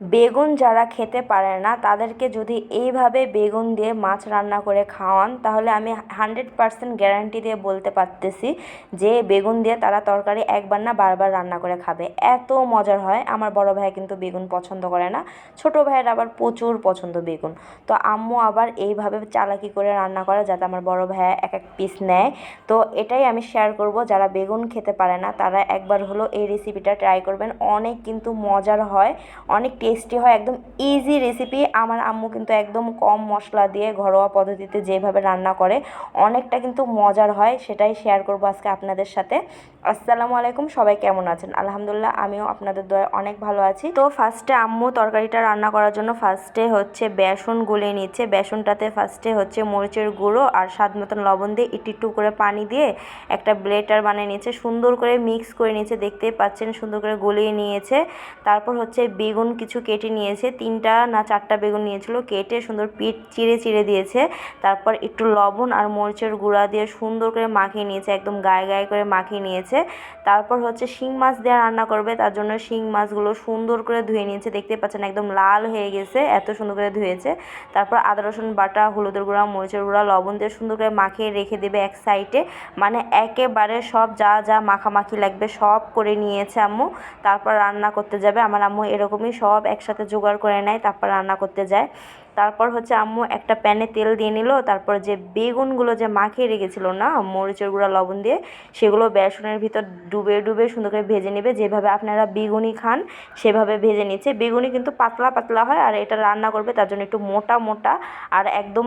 বেগুন যারা খেতে পারে না তাদেরকে যদি এইভাবে বেগুন দিয়ে মাছ রান্না করে খাওয়ান তাহলে আমি 100% গ্যারান্টি দিয়ে বলতে পারতেছি যে বেগুন দিয়ে তারা তরকারি একবার না বারবার রান্না করে খাবে, এত মজার হয়। আমার বড় ভাই কিন্তু বেগুন পছন্দ করে না, ছোট ভাইয়ের আবার প্রচুর পছন্দ বেগুন। তো আম্মু আবার এইভাবে চালাকি করে রান্না করে যাতে আমার বড় ভাইয়া এক এক পিস নেয়। তো এটাই আমি শেয়ার করব, যারা বেগুন খেতে পারে না তারা একবার হলো এই রেসিপিটা ট্রাই করবেন, অনেক কিন্তু মজার হয়, অনেক টেস্টি হয়, একদম ইজি রেসিপি। আমার আম্মু কিন্তু একদম কম মশলা দিয়ে ঘরোয়া পদ্ধতিতে যেভাবে রান্না করে অনেকটা কিন্তু মজার হয়, সেটাই শেয়ার করব আজকে আপনাদের সাথে। আসসালামু আলাইকুম, সবাই কেমন আছেন? আলহামদুলিল্লাহ, আমিও আপনাদের দয়ায় অনেক ভালো আছি। তো ফার্স্টে আম্মু তরকারিটা রান্না করার জন্য ফার্স্টে হচ্ছে বেসন গুলিয়ে নিচ্ছে। বেসনটাতে ফার্স্টে হচ্ছে মরিচের গুঁড়ো আর স্বাদ মতন লবণ দিয়ে একটু একটু করে পানি দিয়ে একটা ব্লেটার বানিয়ে নিয়েছে, সুন্দর করে মিক্স করে নিয়েছে, দেখতেই পাচ্ছেন সুন্দর করে গলিয়ে নিয়েছে। তারপর হচ্ছে বেগুন কিছু কেটে নিয়েছে, 3টা না 4টা বেগুন নিয়েছিল, কেটে সুন্দর পিঠ চিড়ে চিড়ে দিয়েছে। তারপর একটু লবণ আর মরিচের গুঁড়া দিয়ে সুন্দর করে মাখিয়ে নিয়েছে, একদম গায়ে গায়ে করে মাখিয়ে নিয়েছে। তারপর হচ্ছে শিং মাছ দিয়ে রান্না করবে, তার জন্য শিং মাছগুলো সুন্দর করে ধুয়ে নিয়েছে, দেখতে পাচ্ছেন একদম লাল হয়ে গেছে, এত সুন্দর করে ধুয়েছে। তারপর আদা রসুন বাটা, হলুদের গুঁড়া, মরিচের গুঁড়া, লবণ দিয়ে সুন্দর করে মাখিয়ে রেখে দেবে এক সাইডে। মানে একেবারে সব যা যা মাখামাখি লাগবে সব করে নিয়েছে আম্মু। তারপর রান্না করতে যাবে। আমার আম্মু এরকমই সব একসাথে জোগাড় করে নেয়, তারপর রান্না করতে যায়। তারপর হচ্ছে আম্মু একটা প্যানে তেল দিয়ে নিল, তারপর যে বেগুনগুলো যে মাখিয়ে রেখেছিল না মরিচের গুঁড়া লবণ দিয়ে, সেগুলো বেসনের ভিতর ডুবে ডুবে সুন্দর করে ভেজে নেবে, যেভাবে আপনারা বেগুনি খান সেভাবে ভেজে নিচ্ছে। বেগুনি কিন্তু পাতলা পাতলা হয়, আর এটা রান্না করবে তার জন্য একটু মোটা মোটা, আর একদম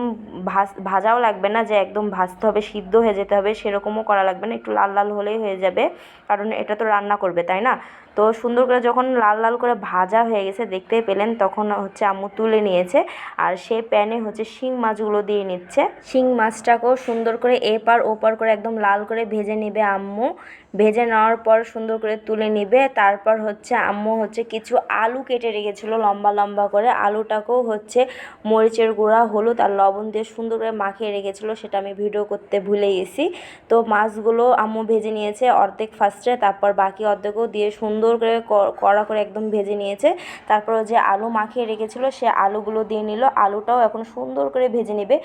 ভাজাও লাগবে না যে একদম ভাজতে হবে, সিদ্ধ হয়ে যেতে হবে সেরকমও করা লাগবে না, একটু লাল লাল হলেই হয়ে যাবে, কারণ এটা তো রান্না করবে তাই না। তো সুন্দর করে যখন লাল লাল করে ভাজা হয়ে গেছে দেখতেই পেলেন, তখন হচ্ছে আম্মু তুলে নিয়েছে। আর সে প্যানে হচ্ছে শিং মাছগুলো দিয়ে নিচ্ছে, শিং মাছটাকেও সুন্দর করে এপার ওপার করে একদম লাল করে ভেজে নেবে আম্মু। ভেজে নেওয়ার পর সুন্দর করে তুলে নিবে। তারপর হচ্ছে আম্মু হচ্ছে কিছু আলু কেটে রেখেছিলো লম্বা লম্বা করে, আলুটাকেও হচ্ছে মরিচের গুঁড়া, হলুদ আর লবণ দিয়ে সুন্দর করে মাখিয়ে রেখেছিলো, সেটা আমি ভিডিও করতে ভুলে গেছি। তো মাছগুলো আম্মু ভেজে নিয়েছে অর্ধেক ফার্স্টে, তারপর বাকি অর্ধেকও দিয়ে সুন্দর করে কড়া করে একদম ভেজে নিয়েছে। তারপর যে আলু মাখিয়ে রেখেছিলো সে আলুগুলো দিয়ে নিল, আলুটাও এখন সুন্দর করে ভেজে নেবে।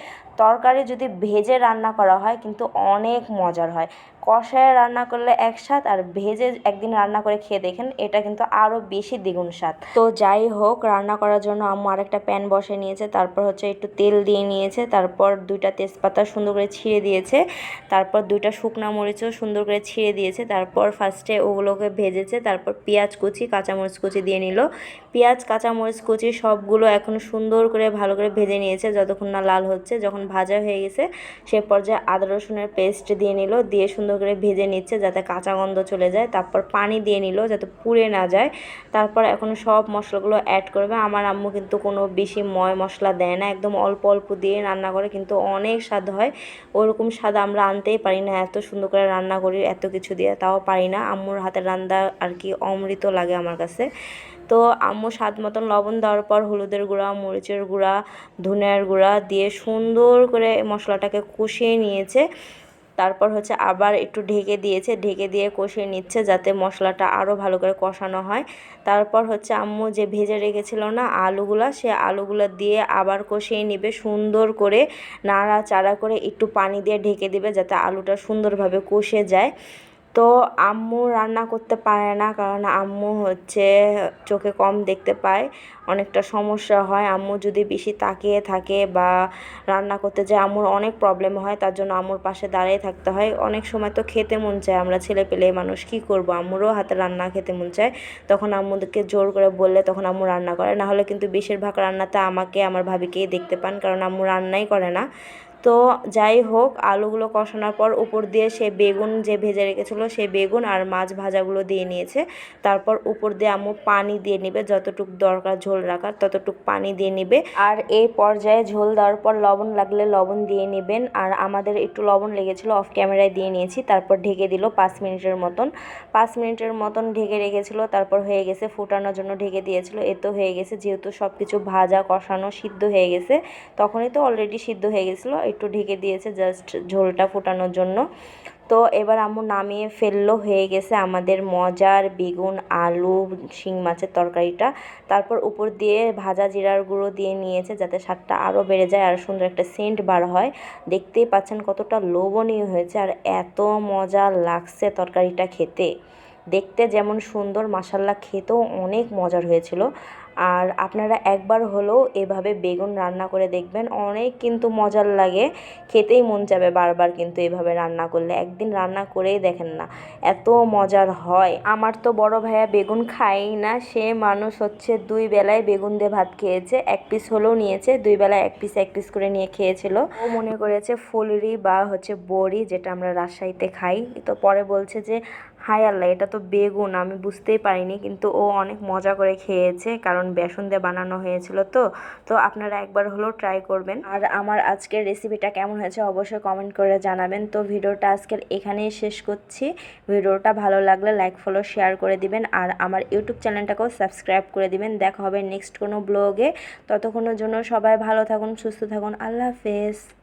তরকারি যদি ভেজে রান্না করা হয় কিন্তু অনেক মজার হয়, কষায় রান্না করলে এক স্বাদ, আর ভেজে একদিন রান্না করে খেয়ে দেখেন, এটা কিন্তু আরও বেশি দ্বিগুণ স্বাদ। তো যাই হোক, রান্না করার জন্য আম্মু আরেকটা প্যান বসে নিয়েছে, তারপর হচ্ছে একটু তেল দিয়ে নিয়েছে, তারপর 2টা তেজপাতা সুন্দর করে ছিঁড়ে দিয়েছে, তারপর 2টা শুকনো মরিচও সুন্দর করে ছিঁড়ে দিয়েছে। তারপর ফার্স্টে ওগুলোকে ভেজেছে, তারপর পেঁয়াজ কুচি কাঁচামরিচ কুচি দিয়ে নিল। পেঁয়াজ কাঁচামরিচ কুচি সবগুলো এখন সুন্দর করে ভালো করে ভেজে নিয়েছে যতক্ষণ না লাল হচ্ছে। যখন ভাজা হয়ে গেছে সে পর্যায়ে আদা রসুনের পেস্ট দিয়ে নিল, দিয়ে সুন্দর করে ভেজে নিচ্ছে যাতে কাঁচা গন্ধ চলে যায়। তারপর পানি দিয়ে নিল যাতে পুড়ে না যায়। তারপর এখন সব মশলাগুলো অ্যাড করবে। আমার আম্মু কিন্তু কোনো বেশি মশলা দেয় না, একদম অল্প অল্প দিয়ে রান্না করে, কিন্তু অনেক স্বাদ হয়। ওরকম স্বাদ আমরা আনতেই পারি না, এত সুন্দর করে রান্না করি এত কিছু দিয়ে, তাও পারি না। আম্মুর হাতের রান্না আর কি অমৃত লাগে আমার কাছে। তো আম্মু স্বাদ মতন লবণ দেওয়ার পর হলুদের গুঁড়া, মরিচের গুঁড়া, ধনিয়ার গুঁড়া দিয়ে সুন্দর করে মশলাটাকে কষিয়ে নিয়েছে। তারপর হচ্ছে আবার একটু ঢেকে দিয়েছে, ঢেকে দিয়ে কষিয়ে নিচ্ছে যাতে মশলাটা আরও ভালো করে কষানো হয়। তারপর হচ্ছে আম্মু যে ভেজে রেখেছিল না আলুগুলা, সে আলুগুলা দিয়ে আবার কষিয়ে নেবে সুন্দর করে, নাড়াচাড়া করে একটু পানি দিয়ে ঢেকে দেবে যাতে আলুটা সুন্দরভাবে কষে যায়। তো আম্মু রান্না করতে পারে না, কারণ আম্মু হচ্ছে চোখে কম দেখতে পায়, অনেকটা সমস্যা হয়। আম্মু যদি বেশি তাকিয়ে থাকে বা রান্না করতে যায় আম্মুর অনেক প্রবলেম হয়, তার জন্য আম্মুর পাশে দাঁড়িয়ে থাকতে হয়। অনেক সময় তো খেতে মন চায়, আমরা ছেলে পেলে মানুষ কী করবো, আম্মুরও হাতে রান্না খেতে মন চায়, তখন আম্মুদেরকে জোর করে বললে তখন আম্মু রান্না করে, না হলে কিন্তু বেশিরভাগ রান্নাতে আমাকে আমার ভাবিকেই দেখতে পান, কারণ আম্মু রান্নাই করে না। তো যাই হোক, আলুগুলো কষানোর পর উপর দিয়ে সে বেগুন যে ভেজে রেখেছিলো সেই বেগুন আর মাছ ভাজাগুলো দিয়ে নিয়েছে। তারপর উপর দিয়ে আম্মু পানি দিয়ে নেবে, যতটুকু দরকার ঝোল রাখার ততটুকু পানি দিয়ে নেবে। আর এই পর্যায়ে ঝোল দেওয়ার পর লবণ লাগলে লবণ দিয়ে নেবেন, আর আমাদের একটু লবণ লেগেছিলো, অফ ক্যামেরায় দিয়ে নিয়েছি। তারপর ঢেকে দিল 5 মিনিটের মতন, 5 মিনিটের মতন ঢেকে রেখেছিলো। তারপর হয়ে গেছে, ফোটানোর জন্য ঢেকে দিয়েছিল, এ তো হয়ে গেছে, যেহেতু সব কিছু ভাজা কষানো সিদ্ধ হয়ে গেছে, তখনই তো অলরেডি সিদ্ধ হয়ে গেছিলো, একটু ঢেকে দিয়েছে জাস্ট ঝোলটা ফোটানোর জন্য। তো এবার আম্মু নামিয়ে ফেললো, হয়ে গেছে আমাদের মজার বেগুন আলু শিং মাছের তরকারিটা। তারপর উপর দিয়ে ভাজা জিরার গুঁড়ো দিয়ে নিয়েছে যাতে স্বাদটা আরও বেড়ে যায় আর সুন্দর একটা সেন্ট বার হয়। দেখতেই পাচ্ছেন কতটা লোভনীয় হয়েছে আর এত মজা লাগছে তরকারিটা খেতে। দেখতে যেমন সুন্দর, মাশাল্লাহ খেতেও অনেক মজার হয়েছিল। আর আপনারা একবার হলেও এভাবে বেগুন রান্না করে দেখবেন, অনেক কিন্তু মজার লাগে, খেতেই মন যাবে বারবার। কিন্তু এভাবে রান্না করলে একদিন রান্না করেই দেখেন না, এত মজার হয়। আমার তো বড় ভাইয়া বেগুন খায়ই না, সে মানুষ হচ্ছে 2 বেলায় বেগুন দিয়ে ভাত খেয়েছে, 1 পিস হলেও নিয়েছে, 2 বেলায় 1 পিস 1 পিস করে নিয়ে খেয়েছিল। ও মনে করেছে ফুলরি বা হচ্ছে বড়ি, যেটা আমরা রাজশাহীতে খাই। তো পরে বলছে যে হায় আল্লাহ, এটা তো বেগুন, আমি বুঝতেই পারিনি। কিন্তু ও অনেক মজা করে খেয়েছে, কারণ বেসন দিয়ে বানানো হয়েছিল। তো তো আপনারা একবার হলেও ট্রাই করবেন। আর আমার আজকের রেসিপিটা কেমন হয়েছে অবশ্যই কমেন্ট করে জানাবেন। তো ভিডিওটা আজকের এখানেই শেষ করছি। ভিডিওটা ভালো লাগলে লাইক ফলো শেয়ার করে দিবেন আর আমার ইউটিউব চ্যানেলটাকেও সাবস্ক্রাইব করে দিবেন। দেখা হবে নেক্সট কোনো ব্লগে। ততক্ষণের জন্য সবাই ভালো থাকুন, সুস্থ থাকুন, আল্লাহ হাফেজ।